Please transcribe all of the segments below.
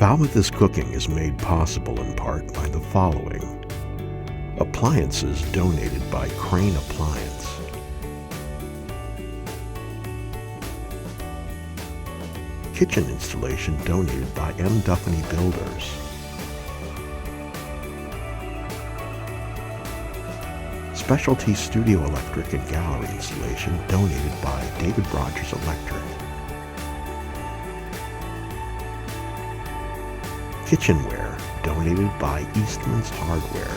Falmouth's cooking is made possible in part by the following. Appliances donated by Crane Appliance. Kitchen installation donated by M. Duffany Builders. Specialty studio electric and gallery installation donated by David Rogers Electric. Kitchenware donated by Eastman's Hardware.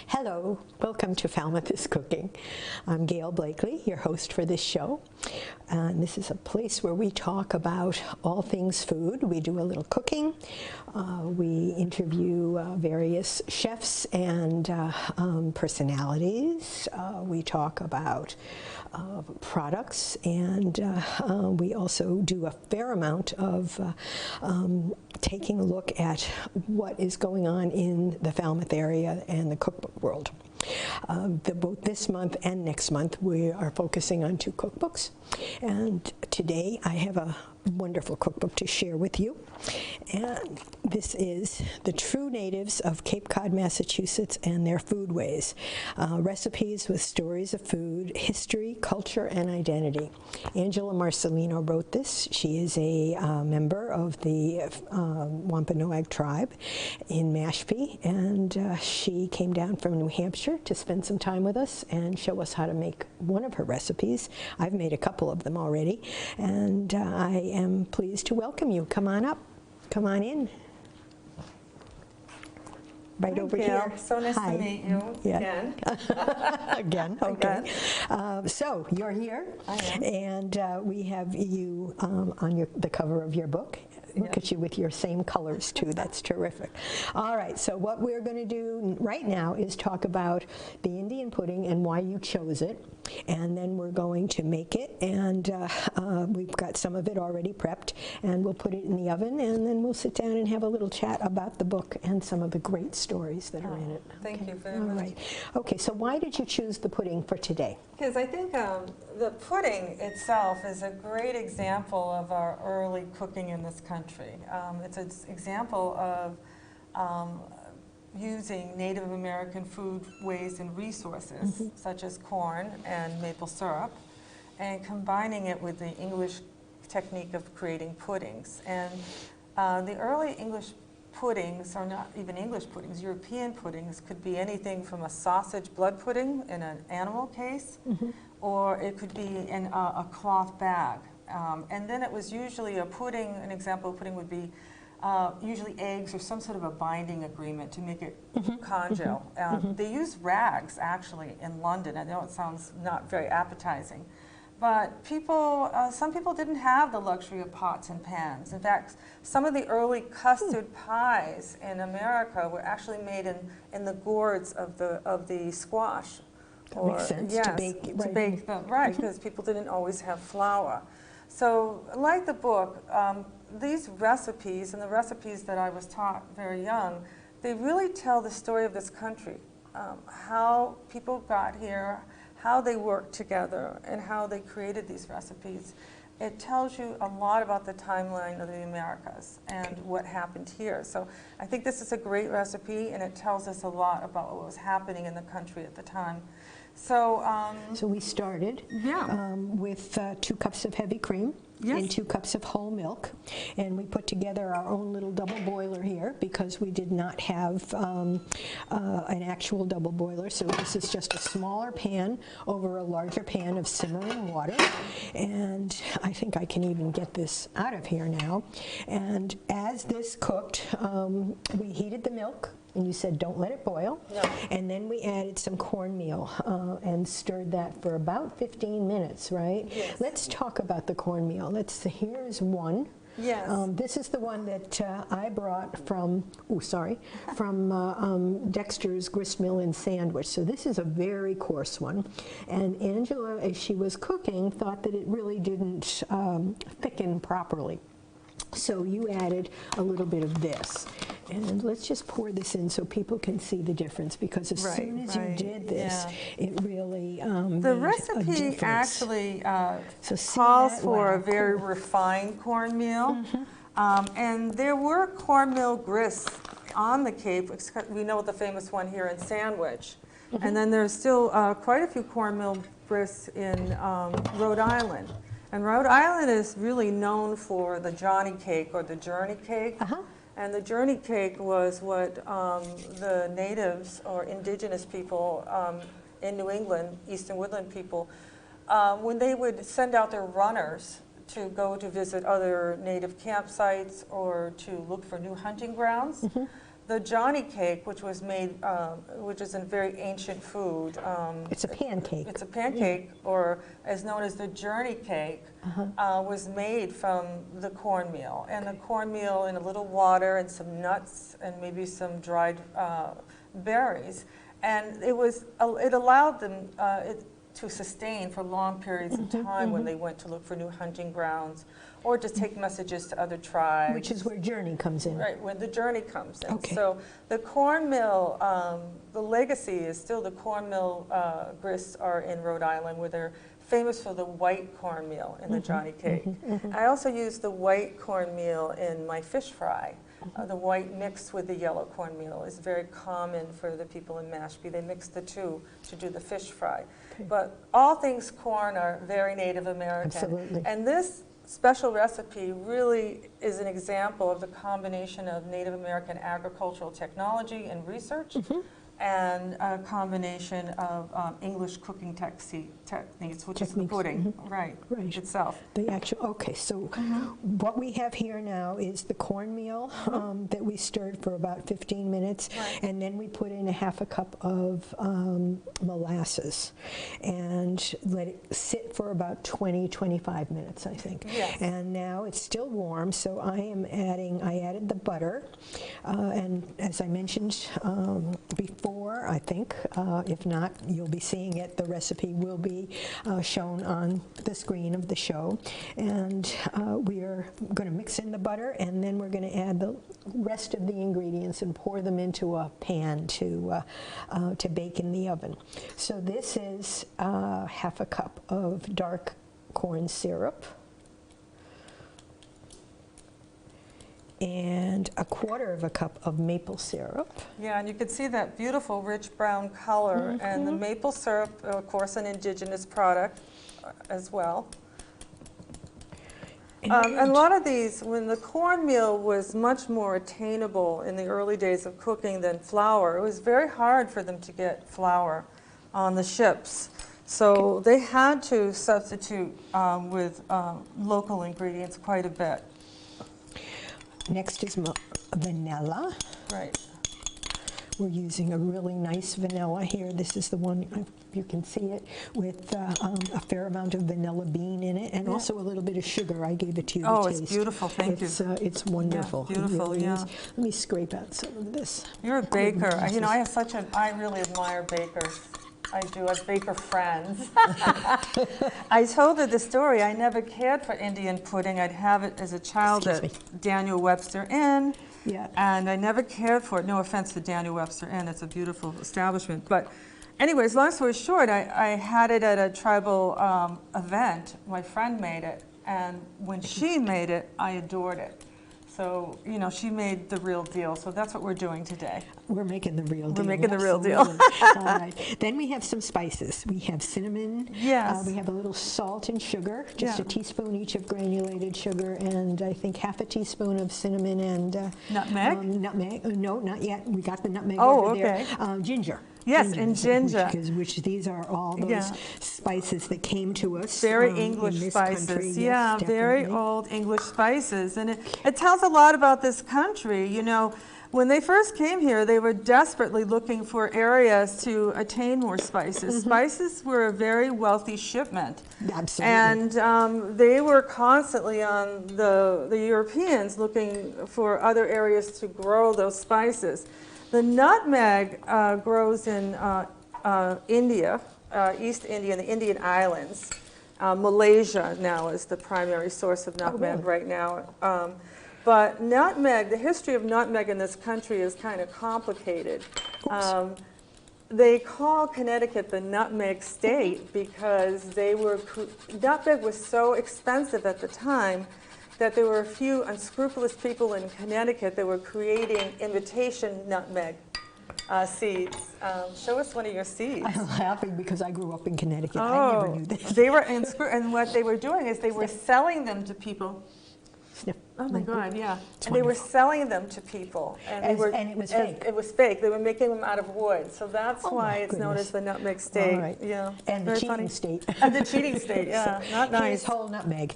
Hello, welcome to Falmouth is Cooking. I'm Gail Blakely, your host for this show. And this is a place where we talk about all things food. We do a little cooking. We interview various chefs and personalities. We talk about products, and we also do a fair amount of taking a look at what is going on in the Falmouth area and the cookbook world. Both this month and next month we are focusing on 2 cookbooks, and today I have a wonderful cookbook to share with you, and this is The True Natives of Cape Cod, Massachusetts and Their Foodways, recipes with stories of food, history, culture, and identity. Angela Marcellino wrote this. She is a member of the Wampanoag tribe in Mashpee, and she came down from New Hampshire to spend some time with us and show us how to make one of her recipes. I've made a couple of them already, and I am pleased to welcome you. Come on up. Come on in. Right over here. So nice Hi. to meet you again. Again, okay. So you're here, I am. And we have you on the cover of your book. Look at you with your same colors too. That's terrific. All right, so what we're going to do right now is talk about the Indian pudding and why you chose it, and then we're going to make it, and we've got some of it already prepped, and we'll put it in the oven, and then we'll sit down and have a little chat about the book and some of the great stories that are in it. Thank you very All much. right. Okay, so why did you choose the pudding for today? Because I think the pudding itself is a great example of our early cooking in this country. It's an example of using Native American food ways and resources, such as corn and maple syrup, and combining it with the English technique of creating puddings. And the early English puddings are not even English puddings. European puddings could be anything from a sausage blood pudding in an animal case, or it could be in a cloth bag. And then it was usually a pudding. An example of pudding would be usually eggs or some sort of a binding agreement to make it congeal. They use rags actually in London. I know it sounds not very appetizing, but people, some people didn't have the luxury of pots and pans. In fact, some of the early custard pies in America were actually made in the gourds of the squash. That makes sense, yes, to bake, right. To bake them, right, because people didn't always have flour. So, like the book, these recipes and the recipes that I was taught very young, they really tell the story of this country, how people got here, how they worked together, and how they created these recipes. It tells you a lot about the timeline of the Americas and what happened here. So I think this is a great recipe, and it tells us a lot about what was happening in the country at the time. So, so we started with 2 cups of heavy cream and 2 cups of whole milk, and we put together our own little double boiler here because we did not have an actual double boiler, so this is just a smaller pan over a larger pan of simmering water, and I think I can even get this out of here now. And as this cooked, we heated the milk and you said don't let it boil. No. And then we added some cornmeal and stirred that for about 15 minutes, right? Yes. Let's talk about the cornmeal. Here's one. Yes. This is the one that I brought from, Dexter's Grist Mill in Sandwich. So this is a very coarse one. And Angela, as she was cooking, thought that it really didn't thicken properly. So you added a little bit of this. And let's just pour this in so people can see the difference, because as soon as you did this, it really the made recipe a difference. Actually So see calls that? for Wow, a very cool. refined cornmeal. And there were cornmeal grits on the Cape. We know the famous one here in Sandwich. And then there's still quite a few cornmeal grits in Rhode Island. And Rhode Island is really known for the Johnny cake or the journey cake. And the journey cake was what the natives or indigenous people in New England, Eastern Woodland people, when they would send out their runners to go to visit other native campsites or to look for new hunting grounds, the Johnny cake, which was made, which is a very ancient food. It's a pancake. It's a pancake, or as known as the journey cake, was made from the cornmeal. And the cornmeal in a little water and some nuts and maybe some dried berries. And it allowed them to sustain for long periods of time when they went to look for new hunting grounds or to take messages to other tribes. Which is where journey comes in. Right, when the journey comes in. Okay. So the cornmeal, the legacy is still the cornmeal grits are in Rhode Island, where they're famous for the white cornmeal in the Johnny cake. I also use the white cornmeal in my fish fry. The white mixed with the yellow cornmeal is very common for the people in Mashpee. They mix the two to do the fish fry. But all things corn are very Native American. Absolutely. And this special recipe really is an example of the combination of Native American agricultural technology and research and a combination of English cooking techniques, which is the pudding, right, itself. The actual, okay, so what we have here now is the cornmeal that we stirred for about 15 minutes, and then we put in a half a cup of molasses and let it sit for about 20-25 minutes, I think. Yes. And now it's still warm, so I added the butter, and as I mentioned before, I think, if not, you'll be seeing it. The recipe will be shown on the screen of the show. And we are going to mix in the butter, and then we're going to add the rest of the ingredients and pour them into a pan to bake in the oven. So this is half a cup of dark corn syrup, and a quarter of a cup of maple syrup. Yeah, and you can see that beautiful rich brown color. And the maple syrup, of course, an indigenous product as well. And a lot of these, when the cornmeal was much more attainable in the early days of cooking than flour, it was very hard for them to get flour on the ships. So they had to substitute with local ingredients quite a bit. Next is vanilla. Right. We're using a really nice vanilla here. This is the one, you can see it, with a fair amount of vanilla bean in it, and also a little bit of sugar. I gave it to you to taste. It's beautiful, thank you. It's wonderful. Yeah, beautiful, it really yeah. is. Let me scrape out some of this. You're a baker. You know, I really admire bakers. I do. I have baker friends. I told her the story. I never cared for Indian pudding. I'd have it as a child at Daniel Webster Inn. Yeah. And I never cared for it. No offense to Daniel Webster Inn. It's a beautiful establishment. But anyways, long story short, I had it at a tribal event. My friend made it. And when she made it, I adored it. So, you know, she made the real deal. So that's what we're doing today. We're making the real deal. We're making the real deal. All right. Then we have some spices. We have cinnamon. Yes. We have a little salt and sugar, just a teaspoon each of granulated sugar, and I think half a teaspoon of cinnamon and nutmeg? Nutmeg. No, not yet. We got the nutmeg Oh, over okay. there. Ginger. Yes, and ginger. Which these are all those Yeah. spices that came to us. Very in English this spices. country. Yeah, Yes, very definitely. old English spices. And it tells a lot about this country. You know, when they first came here, they were desperately looking for areas to attain more spices. Spices were a very wealthy shipment. Absolutely. And they were constantly on the Europeans looking for other areas to grow those spices. The nutmeg grows in India, East India, and the Indian Islands. Malaysia now is the primary source of nutmeg really? right now. But nutmeg, the history of nutmeg in this country is kind of complicated. They call Connecticut the nutmeg state because nutmeg was so expensive at the time that there were a few unscrupulous people in Connecticut that were creating imitation nutmeg seeds. Show us one of your seeds. I'm laughing because I grew up in Connecticut. I never knew this. They were and what they were doing is they were selling them to people. Sniff. Oh my God, yeah. It's And they were wonderful. selling them to people. And And it was fake. It was fake. They were making them out of wood. So that's Oh, why my it's known goodness. as the nutmeg state. All right. Yeah. And the Very cheating funny. state. And the cheating state, yeah. Not Here's nice. whole nutmeg.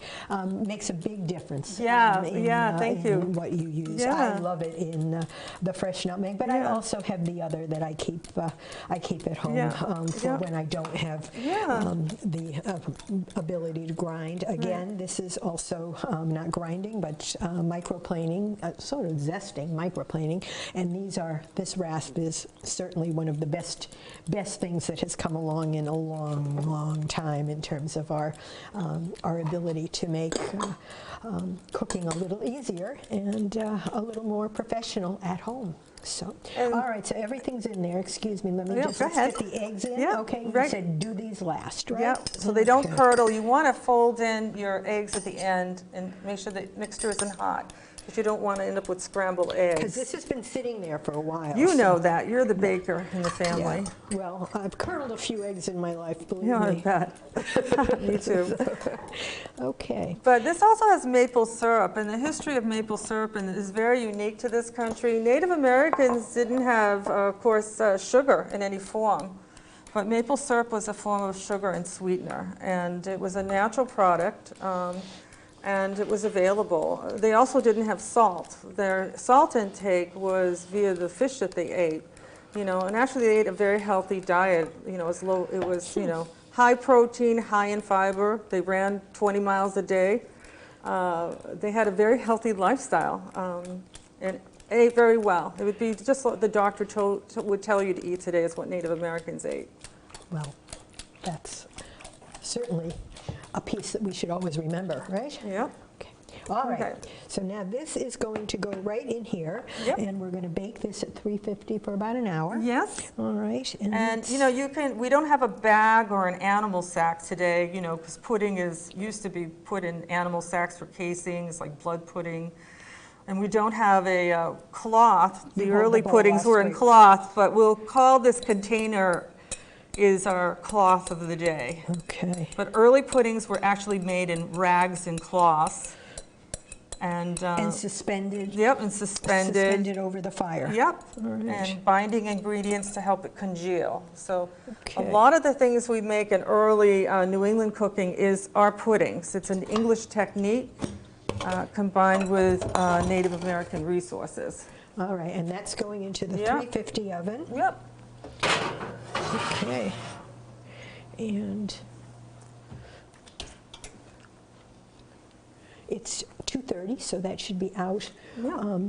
Makes a big difference. Yeah, in, yeah, thank you. in what you use. Yeah. I love it in the fresh nutmeg, but I Yeah. also have the other that I keep at home Yeah. for Yeah. when I don't have Yeah. the ability to grind. Again, this is also not grinding, but microplaning, sort of zesting, microplaning. And this rasp is certainly one of the best things that has come along in a long, long time in terms of our ability to make cooking a little easier and a little more professional at home. So, And- all right, so everything's in there. Excuse me, let me Yeah, just go let's ahead. get the eggs in. Yeah, Okay, you right. said do these last, right? Yep, so they don't Okay. curdle. You want to fold in your eggs at the end and make sure the mixture isn't hot, because you don't want to end up with scrambled Because eggs. this has been sitting there for a while. You so- know that. You're the baker in the family. Yeah. Well, I've curdled a few eggs in my life, believe Yeah, I me. bet. Me too. Okay. But this also has maple syrup, and the history of maple syrup is very unique to this country. Native Americans didn't have, of course, sugar in any form, but maple syrup was a form of sugar and sweetener, and it was a natural product, and it was available. They also didn't have salt. Their salt intake was via the fish that they ate, and actually they ate a very healthy diet. It was high protein, high in fiber. They ran 20 miles a day. They had a very healthy lifestyle and ate very well. It would be just what the doctor would tell you to eat today is what Native Americans ate. Well, that's certainly a piece that we should always remember, right? Yep. Okay. All right. Okay. So now this is going to go right in here, Yep. and we're going to bake this at 350 for about an hour. Yes. All right. And we don't have a bag or an animal sack today, because pudding used to be put in animal sacks for casings, like blood pudding. And we don't have a cloth. You The hold early the bowl puddings last were in week. cloth, but we'll call this container is our cloth of the day. Okay. But early puddings were actually made in rags and cloths. And suspended. yep, and suspended. over the fire. Yep, All right. and binding ingredients to help it congeal. So Okay. a lot of the things we make in early New England cooking is our puddings. It's an English technique combined with Native American resources. All right, and that's going into the Yeah. 350 oven. Yep. Okay. And it's 2:30, so that should be out Yeah.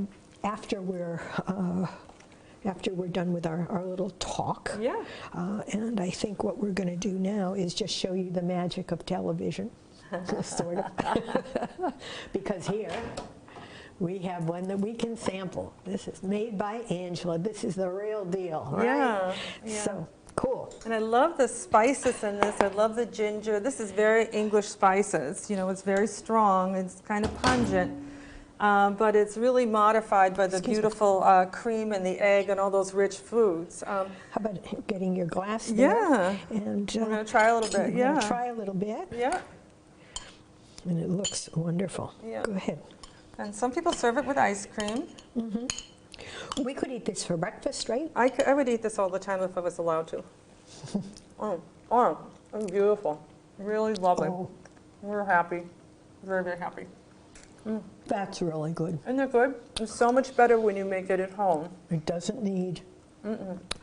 after we're done with our little talk. Yeah. And I think what we're going to do now is just show you the magic of television, sort of. Because here we have one that we can sample. This is made by Angela. This is the real deal, right? Yeah, yeah. So, cool. And I love the spices in this. I love the ginger. This is very English spices. It's very strong. It's kind of pungent. But it's really modified by the Excuse me. beautiful cream and the egg and all those rich foods. How about getting your glass there? Yeah. And We're going to try a little bit. we're gonna Yeah. try a little bit. Yeah. And it looks wonderful. Yeah. Go ahead. And some people serve it with ice cream. We could eat this for breakfast, right? I would eat this all the time if I was allowed to. It's beautiful. Really lovely. Oh, We're happy. Very, very happy. that's really good. Isn't it good? It's so much better when you make it at home. It doesn't need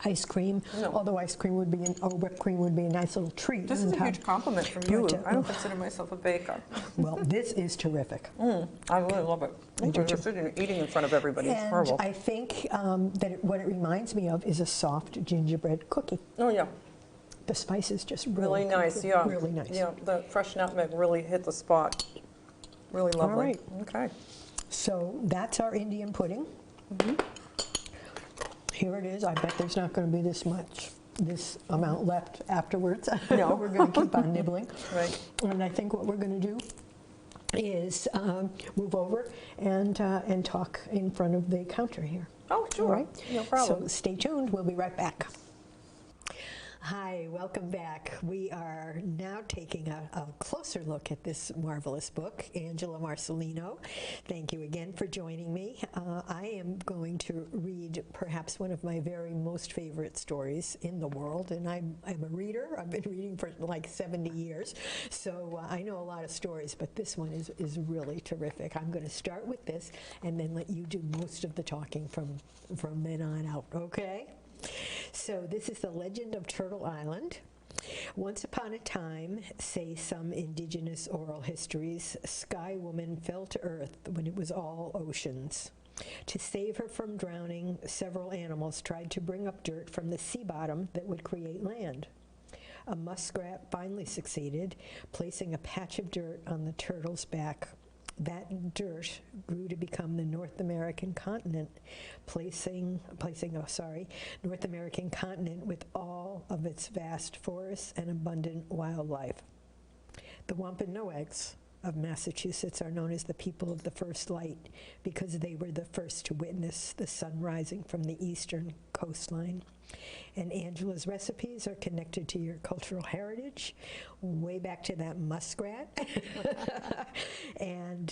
ice cream, No. although ice cream would be, whipped cream would be a nice little treat. This is on a top. huge compliment from you. But, I don't consider myself a baker. Well, this is terrific. I really love it. do too. You're sitting and eating in front of everybody. It's And horrible. I think what it reminds me of is a soft gingerbread cookie. Oh, yeah. The spices just Really nice, yeah. Really nice. Yeah, the fresh nutmeg really hit the spot. Really lovely. All right. Okay. So that's our Indian pudding. Here it is. I bet there's not going to be this amount left afterwards. No. We're going to keep on nibbling. Right. And I think what we're going to do is move over and talk in front of the counter here. Oh, sure. All right? No problem. So stay tuned. We'll be right back. Hi, welcome back. We are now taking a closer look at this marvelous book, Angela Marcellino. Thank you again for joining me. I am going to read perhaps one of my very most favorite stories in the world, and I'm a reader. I've been reading for like 70 years, so I know a lot of stories, but this one is really terrific. I'm going to start with this and then let you do most of the talking from then on out, okay? So this is the legend of Turtle Island. Once upon a time, say some indigenous oral histories, Sky Woman fell to earth when it was all oceans. To save her from drowning, several animals tried to bring up dirt from the sea bottom that would create land. A muskrat finally succeeded, placing a patch of dirt on the turtle's back. That dirt grew to become the North American continent, North American continent with all of its vast forests and abundant wildlife. The Wampanoags of Massachusetts are known as the people of the first light because they were the first to witness the sun rising from the eastern coastline. And Angela's recipes are connected to your cultural heritage, way back to that muskrat. And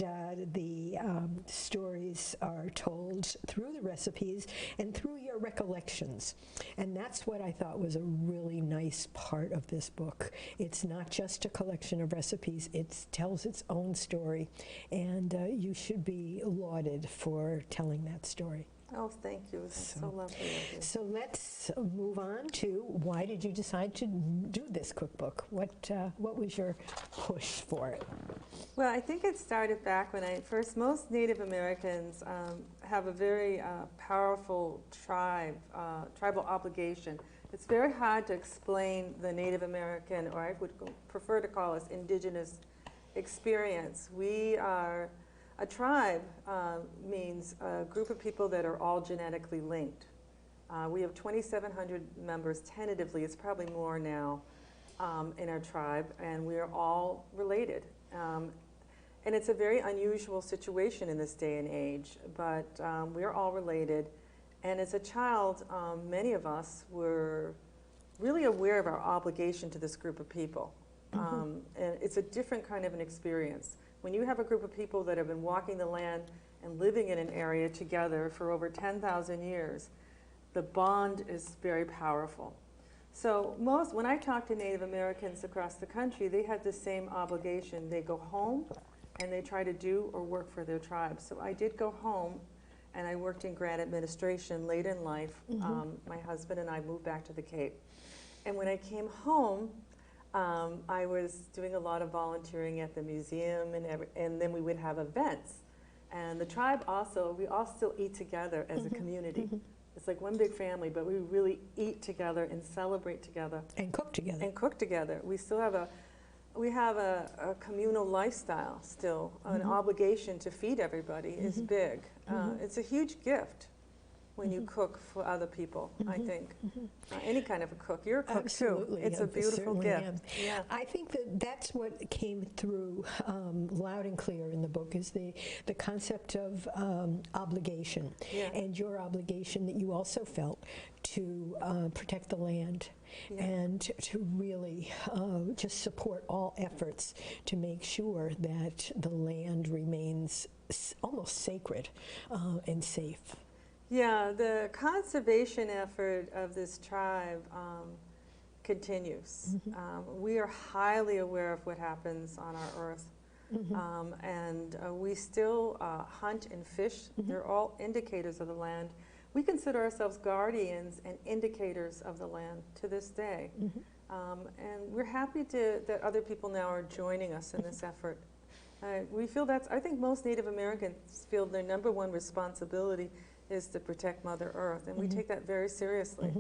the stories are told through the recipes and through your recollections. And that's what I thought was a really nice part of this book. It's not just a collection of recipes, it tells its own story. And you should be lauded for telling that story. Oh, thank you. That's so lovely of you. So let's move on to why did you decide to do this cookbook? What was your push for it? Well, I think it started back when most Native Americans have a very powerful tribal obligation. It's very hard to explain the Native American, or I would prefer to call us indigenous experience. A tribe means a group of people that are all genetically linked. We have 2,700 members tentatively. It's probably more now in our tribe, and we are all related. And it's a very unusual situation in this day and age, but we are all related. And as a child, many of us were really aware of our obligation to this group of people. And it's a different kind of an experience. When you have a group of people that have been walking the land and living in an area together for over 10,000 years, the bond is very powerful. So when I talk to Native Americans across the country, they have the same obligation. They go home and they try to do or work for their tribe. So I did go home and I worked in grant administration late in life. My husband and I moved back to the Cape. And when I came home, I was doing a lot of volunteering at the museum, and then we would have events. And the tribe also, we all still eat together as a community. It's like one big family, but we really eat together and celebrate together. And cook together. And cook together. We still have a communal lifestyle still. An obligation to feed everybody is big. It's a huge gift when you cook for other people, I think. Any kind of a cook. You're a cook Absolutely. too. It's a beautiful gift. Yeah. I think that's what came through loud and clear in the book is the concept of obligation, and your obligation that you also felt to protect the land and to really just support all efforts to make sure that the land remains almost sacred and safe. Yeah, the conservation effort of this tribe continues. We are highly aware of what happens on our earth. And we still hunt and fish. They're all indicators of the land. We consider ourselves guardians and indicators of the land to this day. And we're happy that other people now are joining us in this effort. We feel I think most Native Americans feel their #1 responsibility is to protect Mother Earth, and we take that very seriously.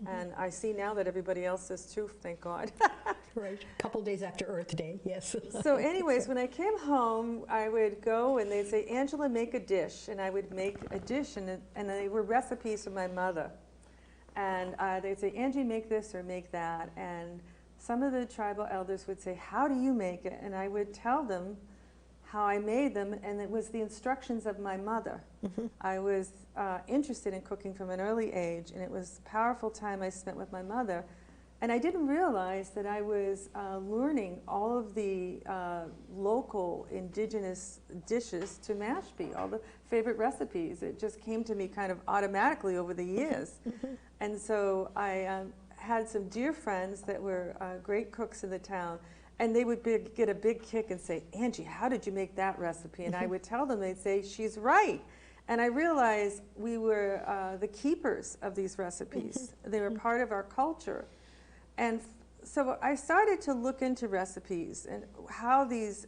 And I see now that everybody else does too, thank God. Right, a couple days after Earth Day, yes. So anyways, when I came home, I would go and they'd say, Angela, make a dish. And I would make a dish, and they were recipes from my mother. And they'd say, Angie, make this or make that. And some of the tribal elders would say, how do you make it? And I would tell them how I made them, and it was the instructions of my mother. I was interested in cooking from an early age, and it was a powerful time I spent with my mother. And I didn't realize that I was learning all of the local indigenous dishes to Mashpee, all the favorite recipes. It just came to me kind of automatically over the years. And so I had some dear friends that were great cooks in the town. And they would get a big kick and say, Angie, how did you make that recipe? And I would tell them, they'd say, she's right. And I realized we were the keepers of these recipes. They were part of our culture. And so I started to look into recipes and how these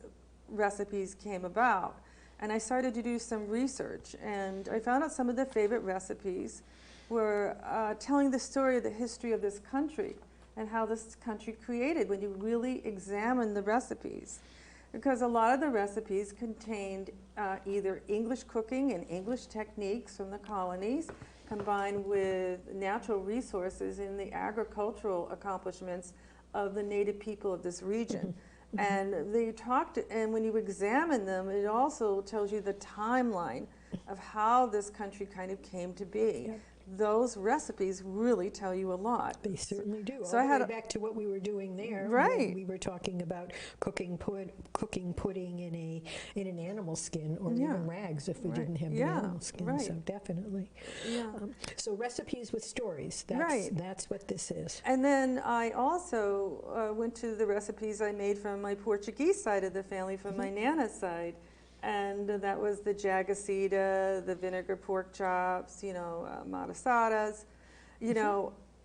recipes came about. And I started to do some research. And I found out some of the favorite recipes were telling the story of the history of this country and how this country created when you really examine the recipes. Because a lot of the recipes contained either English cooking and English techniques from the colonies, combined with natural resources in the agricultural accomplishments of the native people of this region. And they talked, and when you examine them, it also tells you the timeline of how this country kind of came to be. Those recipes really tell you a lot. They certainly do. So All I had the way back to what we were doing there. Right. We were talking about cooking pudding in an animal skin, or even rags if we didn't have the animal skin. So definitely. So recipes with stories. That's what this is. And then I also went to the recipes I made from my Portuguese side of the family, from my Nana's side. And that was the jagacita, the vinegar pork chops, matasadas.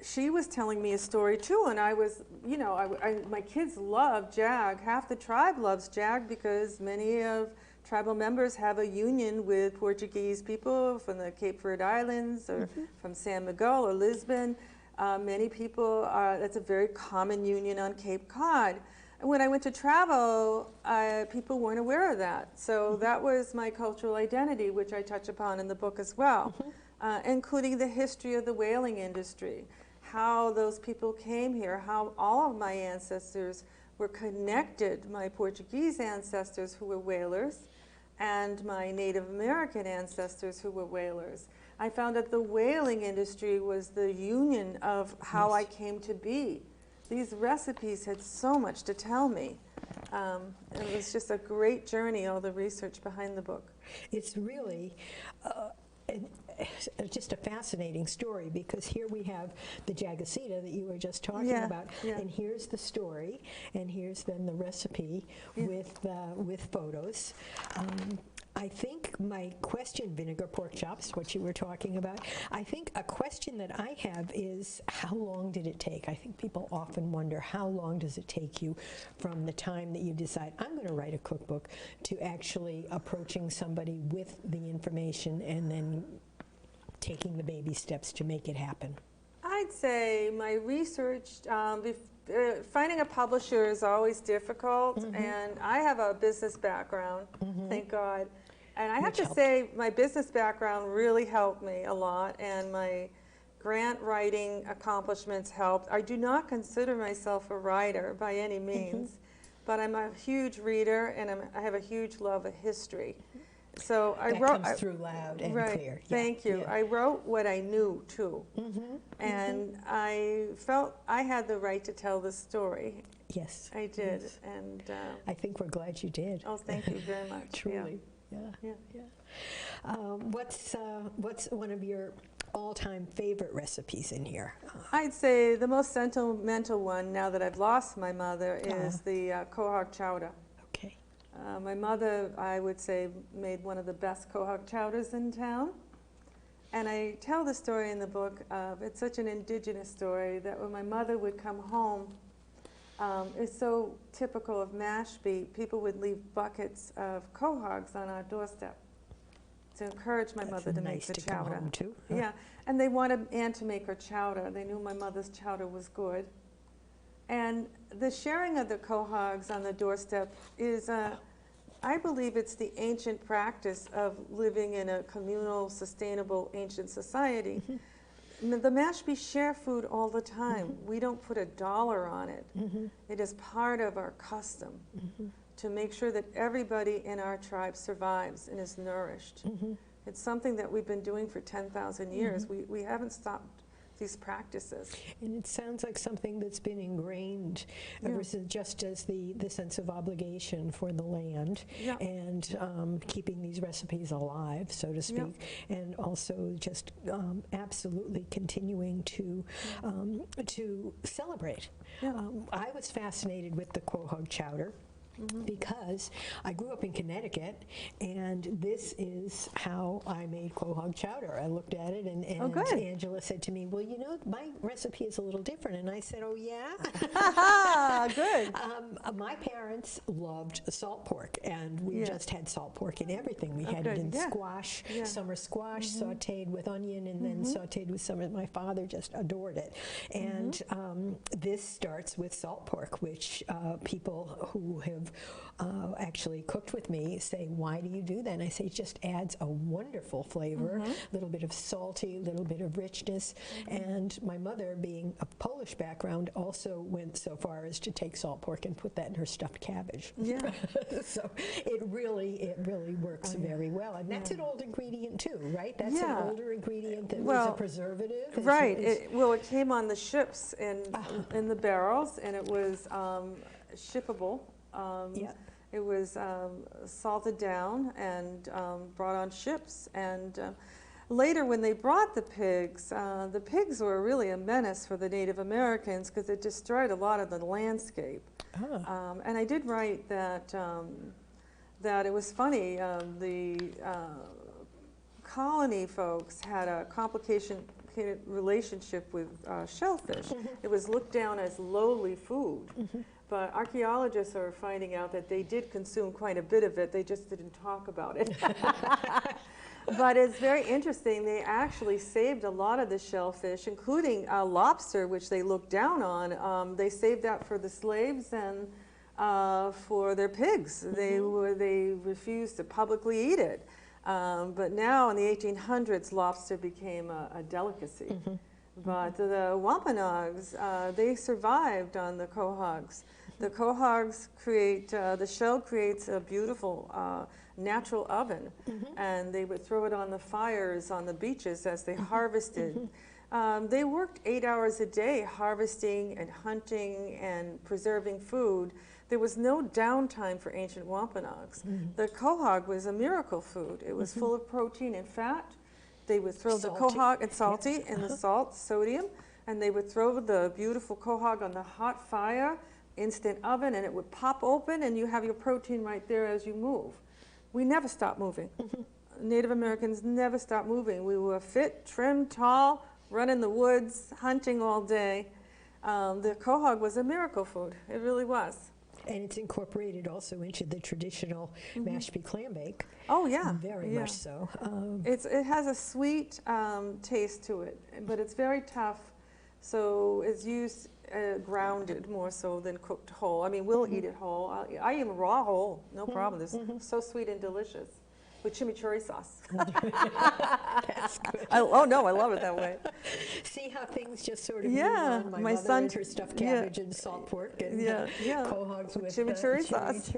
She was telling me a story too, and I was, my kids love jag. Half the tribe loves jag because many of tribal members have a union with Portuguese people from the Cape Verde Islands or from San Miguel or Lisbon. Many people, that's a very common union on Cape Cod. And when I went to travel, people weren't aware of that. So that was my cultural identity, which I touch upon in the book as well, including the history of the whaling industry, how those people came here, how all of my ancestors were connected, my Portuguese ancestors who were whalers, and my Native American ancestors who were whalers. I found that the whaling industry was the union of how I came to be. These recipes had so much to tell me. It was just a great journey, all the research behind the book. It's really just a fascinating story, because here we have the jagacita that you were just talking about, and here's the story, and here's then the recipe with photos. I think my question, vinegar pork chops, what you were talking about, I think a question that I have is, how long did it take? I think people often wonder, how long does it take you from the time that you decide, I'm going to write a cookbook, to actually approaching somebody with the information and then taking the baby steps to make it happen? I'd say my research, finding a publisher is always difficult, and I have a business background, thank God. And I have to say, my business background really helped me a lot, and my grant writing accomplishments helped. I do not consider myself a writer by any means, but I'm a huge reader, and I have a huge love of history. So I wrote. That comes through loud and clear. Thank you. I wrote what I knew too, and I felt I had the right to tell the story. Yes, I did, yes. and I think we're glad you did. Oh, thank you very much. Truly. What's one of your all-time favorite recipes in here? I'd say the most sentimental one, now that I've lost my mother, is the quahog chowder. Okay. My mother, I would say, made one of the best quahog chowders in town. And I tell the story in the book of, it's such an indigenous story, that when my mother would come home, it's so typical of Mashpee, people would leave buckets of quahogs on our doorstep to encourage my mother to make the chowder. Come home too, huh? Yeah, and they wanted Anne to make her chowder. They knew my mother's chowder was good. And the sharing of the quahogs on the doorstep is, I believe it's the ancient practice of living in a communal, sustainable, ancient society. The Mashpee share food all the time. We don't put a dollar on it. It is part of our custom to make sure that everybody in our tribe survives and is nourished. It's something that we've been doing for 10,000 years. We haven't stopped these practices. And it sounds like something that's been ingrained ever since, just as the sense of obligation for the land and keeping these recipes alive, so to speak, and also just absolutely continuing to celebrate. I was fascinated with the quahog chowder. Because I grew up in Connecticut, and this is how I made quahog chowder. I looked at it, and Angela said to me, well, you know, my recipe is a little different. And I said, oh, yeah? Good. My parents loved salt pork, and we just had salt pork in everything. We had it in squash, summer squash, sauteed with onion, and then sauteed with some. My father just adored it. And this starts with salt pork, which people who have actually cooked with me say, why do you do that? And I say, it just adds a wonderful flavor, a little bit of salty, a little bit of richness. And my mother, being a Polish background, also went so far as to take salt pork and put that in her stuffed cabbage. So it really works very well. And that's an old ingredient too, right? That's an older ingredient that was a preservative. Right. It came on the ships in the barrels, and it was shippable. It was salted down and brought on ships. And later, when they brought the pigs were really a menace for the Native Americans because it destroyed a lot of the landscape. And I did write that that it was funny. The colony folks had a complicated relationship with shellfish. It was looked down as lowly food. But archaeologists are finding out that they did consume quite a bit of it. They just didn't talk about it. But it's very interesting. They actually saved a lot of the shellfish, including lobster, which they looked down on. They saved that for the slaves and for their pigs. They refused to publicly eat it. But now in the 1800s, lobster became a delicacy. But the Wampanoags, they survived on the quahogs. The quahogs the shell creates a beautiful natural oven, and they would throw it on the fires on the beaches as they harvested. They worked 8 hours a day harvesting and hunting and preserving food. There was no downtime for ancient Wampanoags. The quahog was a miracle food. It was full of protein and fat. They would throw the quahog, and salty, and the salt, sodium, and they would throw the beautiful quahog on the hot fire, instant oven, and it would pop open, and you have your protein right there as you move. We never stopped moving. Native Americans never stopped moving. We were fit, trim, tall, running the woods, hunting all day. The quahog was a miracle food. It really was. And it's incorporated also into the traditional Mashpee clam bake. Oh, yeah. Very much so. It has a sweet taste to it, but it's very tough. So it's used grounded more so than cooked whole. I mean, we'll eat it whole. I eat raw whole, no problem. It's so sweet and delicious. With chimichurri sauce. That's good. Oh no, I love it that way. See how things just sort of move on. My mother and her stuffed cabbage and salt pork and quahogs with chimichurri sauce.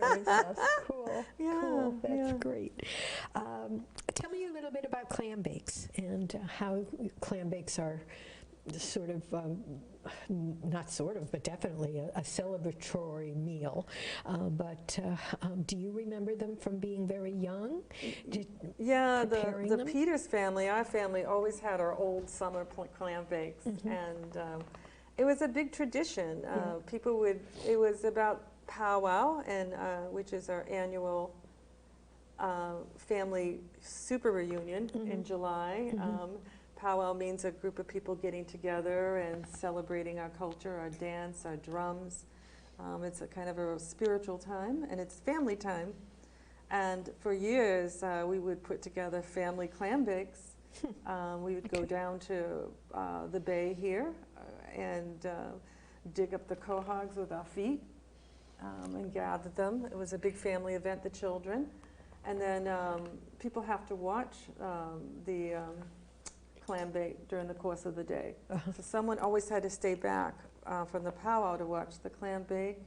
Cool. Cool. That's great. Tell me a little bit about clam bakes and how clam bakes are sort of, not sort of, but definitely a celebratory meal. But do you remember them from being very young? Yeah, preparing the them? Peters family, our family, always had our old summer clam bakes, and it was a big tradition. People would, it was about powwow, and which is our annual family super reunion in July. Powwow means a group of people getting together and celebrating our culture, our dance, our drums. It's a kind of a spiritual time, and it's family time. And for years, we would put together family clam bakes. We would go down to the bay here and dig up the quahogs with our feet and gather them. It was a big family event, the children. And then people have to watch the clam bake during the course of the day. So someone always had to stay back from the powwow to watch the clam bake.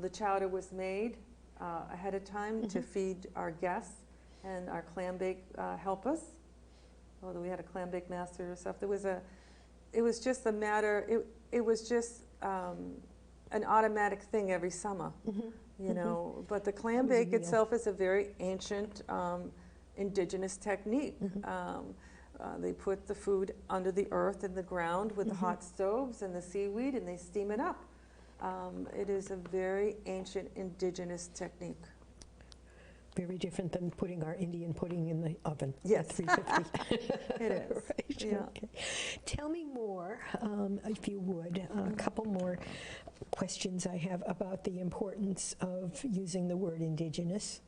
The chowder was made ahead of time to feed our guests and our clam bake helpers. Although we had a clam bake master or stuff. It was just a matter, it was just an automatic thing every summer, you know. But the clam bake itself is a very ancient indigenous technique. They put the food under the earth in the ground with the hot stoves and the seaweed, and they steam it up. It is a very ancient indigenous technique. Very different than putting our Indian pudding in the oven Yes. at 350. It is. Right. Yeah. Okay. Tell me more, if you would, a couple more questions I have about the importance of using the word indigenous.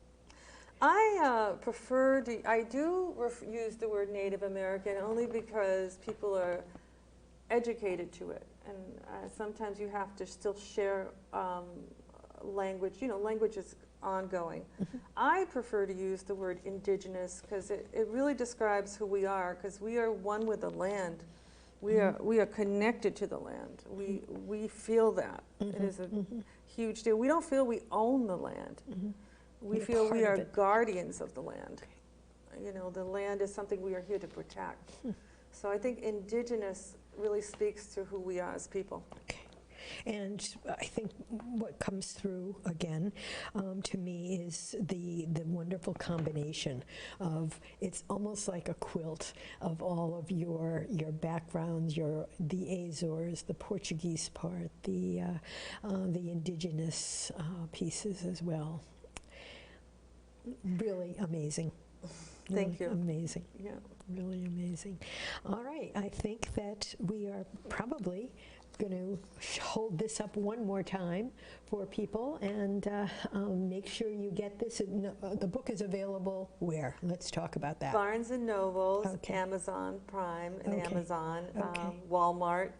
I prefer to, I do use the word Native American only because people are educated to it. And sometimes you have to still share language. You know, language is ongoing. I prefer to use the word indigenous because it really describes who we are, because we are one with the land. We are connected to the land. We feel that. It is a huge deal. We don't feel we own the land. We feel we are guardians of the land. You know, the land is something we are here to protect. So I think indigenous really speaks to who we are as people. Okay. And I think what comes through again to me is the wonderful combination of, it's almost like a quilt of all of your backgrounds, the Azores, the Portuguese part, the indigenous pieces as well. Really amazing. Thank you. Amazing. Yeah. Really amazing. All right, I think that we are probably going to hold this up one more time for people and make sure you get this. The book is available where? Let's talk about that. Barnes & Nobles, Okay. Amazon Prime and Okay. Amazon, Okay. Walmart.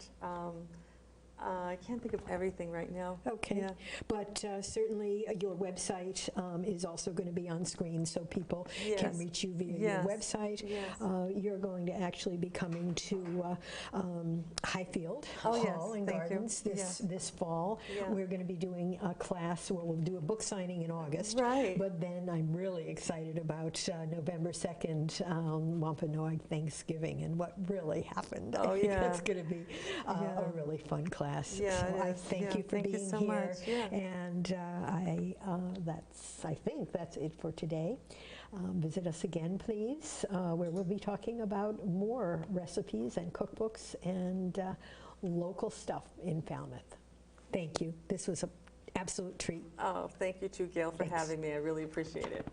I can't think of everything right now. Okay, Yeah. but certainly your website is also going to be on screen so people can Yes. reach you via Yes. your website. Yes. You're going to actually be coming to Highfield Oh, yes. Hall and Thank you. Gardens Yes. this fall. Yeah. We're going to be doing a class, well, we'll do a book signing in August. Right. But then I'm really excited about November 2nd, Wampanoag Thanksgiving, and what really happened. Oh, I think yeah. that's going to be Yeah. a really fun class. Yeah, So it I is. thank Yeah, you for thank you being so here. much. Yeah. And I think that's it for today. Visit us again, please, where we'll be talking about more recipes and cookbooks and local stuff in Falmouth. Thank you. This was an absolute treat. Oh, thank you too, Gail, for Thanks. having me. I really appreciate it.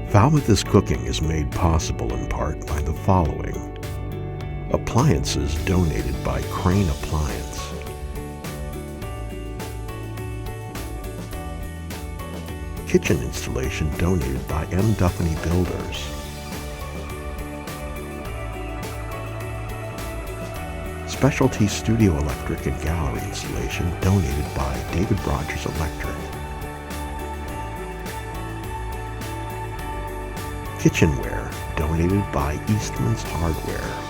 Falmouth's cooking is made possible in part by the following. Appliances donated by Crane Appliance. Kitchen installation donated by M. Duffany Builders. Specialty studio electric and gallery installation donated by David Rogers Electric. Kitchenware donated by Eastman's Hardware.